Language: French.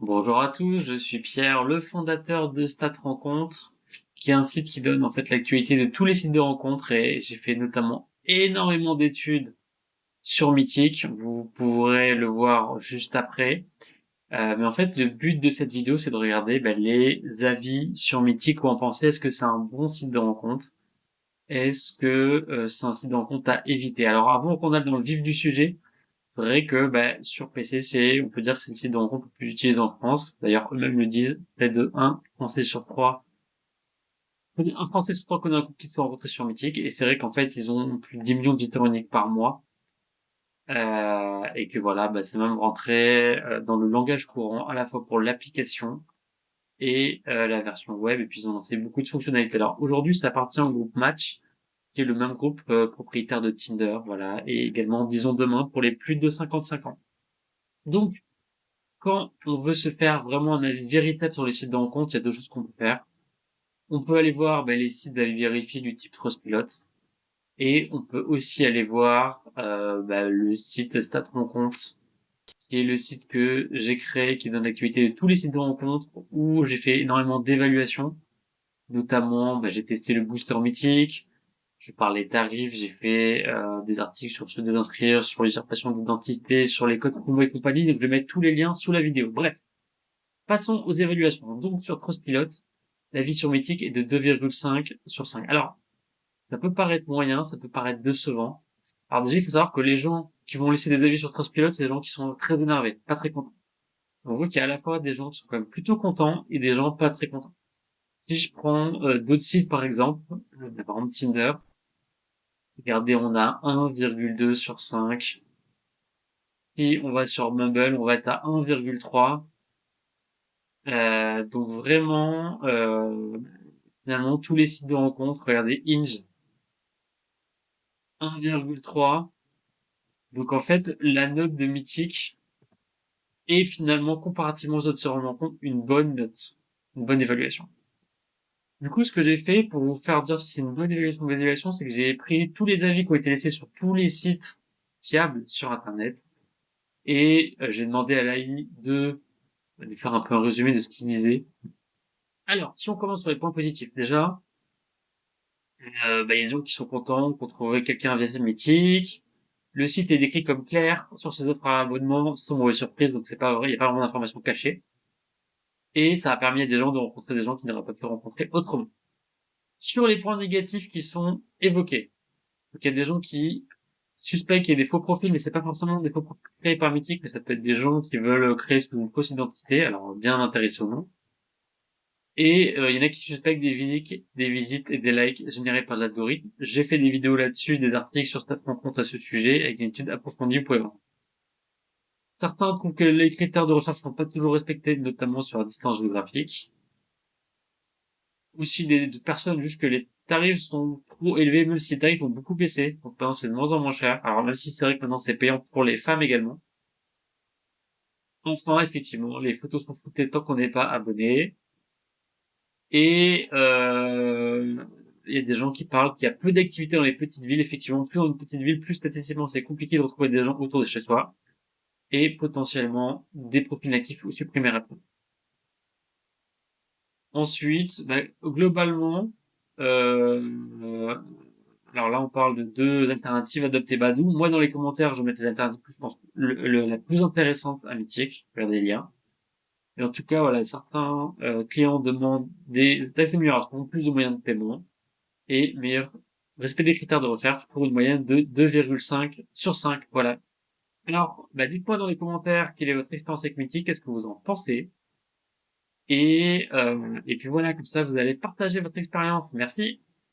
Bonjour à tous, je suis Pierre, le fondateur de Stat Rencontre, qui est un site qui donne en fait l'actualité de tous les sites de rencontres et j'ai fait notamment énormément d'études sur Mythique. Vous pourrez le voir juste après. Mais en fait, le but de cette vidéo, c'est de regarder les avis sur Mythique. Quoi en pensez? Est-ce que c'est un bon site de rencontre? Est-ce que c'est un site de rencontre à éviter? Alors avant qu'on aille dans le vif du sujet, c'est vrai que sur PC, on peut dire que c'est le site de rencontre le plus utilisé en France. D'ailleurs, eux-mêmes le disent, près de un Français sur 3 connaît un couple qui se fait rencontrer sur Mythique. Et c'est vrai qu'en fait, ils ont plus de 10 millions de visiteurs uniques par mois. Et que voilà, c'est même rentré dans le langage courant, à la fois pour l'application et la version web. Et puis ils ont lancé beaucoup de fonctionnalités. Alors aujourd'hui, ça appartient au groupe Match, qui est le même groupe propriétaire de Tinder, voilà, et également, disons demain, pour les plus de 55 ans. Donc, quand on veut se faire vraiment un avis véritable sur les sites de rencontres, il y a deux choses qu'on peut faire. On peut aller voir les sites d'avis vérifiés du type Trustpilot et on peut aussi aller voir le site Stat Rencontre, qui est le site que j'ai créé, qui donne l'actualité de tous les sites de rencontres, où j'ai fait énormément d'évaluations. Notamment, j'ai testé le booster mythique, je parle des tarifs, j'ai fait des articles sur se désinscrire, sur l'usurpation d'identité, sur les codes promo et compagnie, donc je vais mettre tous les liens sous la vidéo. Bref. Passons aux évaluations. Donc, sur Trustpilot, l'avis sur Mythique est de 2,5 sur 5. Alors, ça peut paraître moyen, ça peut paraître décevant. Alors déjà, il faut savoir que les gens qui vont laisser des avis sur Trustpilot, c'est des gens qui sont très énervés, pas très contents. On voit qu'il y a à la fois des gens qui sont quand même plutôt contents et des gens pas très contents. Si je prends d'autres sites, par exemple, par exemple Tinder, regardez, on a 1,2 sur 5. Si on va sur Bumble, on va être à 1,3. Donc vraiment, finalement, tous les sites de rencontres, regardez, Hinge, 1,3. Donc en fait, la note de Mythique est finalement, comparativement aux autres sites de rencontres, une bonne note, une bonne évaluation. Du coup, ce que j'ai fait pour vous faire dire si c'est une bonne évaluation ou une mauvaise évaluation, c'est que j'ai pris tous les avis qui ont été laissés sur tous les sites fiables sur Internet et j'ai demandé à l'AI de faire un peu un résumé de ce qu'il disait. Alors, si on commence sur les points positifs, déjà, il y a des gens qui sont contents qu'on trouve quelqu'un via Mythique. Le site est décrit comme clair sur ses offres à abonnement sans mauvaise surprise, donc c'est pas vrai, il n'y a pas vraiment d'informations cachées. Et ça a permis à des gens de rencontrer des gens qui n'auraient pas pu rencontrer autrement. Sur les points négatifs qui sont évoqués, donc il y a des gens qui suspectent qu'il y ait des faux profils, mais c'est pas forcément des faux profils créés par Mythique, mais ça peut être des gens qui veulent créer sous une fausse identité, alors bien intéressés ou non. Et il y en a qui suspectent des visites et des likes générés par l'algorithme. J'ai fait des vidéos là-dessus, des articles sur Stat Rencontre à ce sujet, avec une étude approfondie, vous pouvez voir. Certains trouvent que les critères de recherche sont pas toujours respectés, notamment sur la distance géographique. Aussi, des personnes jugent que les tarifs sont trop élevés, même si les tarifs ont beaucoup baissé. Donc maintenant, c'est de moins en moins cher. Alors même si c'est vrai que maintenant, c'est payant pour les femmes également. Enfin, effectivement, les photos sont floutées tant qu'on n'est pas abonné. Et il y a des gens qui parlent qu'il y a peu d'activités dans les petites villes. Effectivement, plus dans une petite ville, plus statistiquement, c'est compliqué de retrouver des gens autour de chez soi. Et potentiellement, des profils natifs ou supprimés rapidement. Ensuite, globalement, euh, alors là, on parle de deux alternatives, adopter Badou. Moi, dans les commentaires, je mets les alternatives que je pense la plus intéressante à Mythique. Regardez les liens. Et en tout cas, voilà, certains clients demandent des améliorations, plus de moyens de paiement et meilleur respect des critères de recherche pour une moyenne de 2,5 sur 5. Voilà. Alors, dites-moi dans les commentaires quelle est votre expérience avec Mythique, qu'est-ce que vous en pensez. Et puis voilà, comme ça, vous allez partager votre expérience. Merci.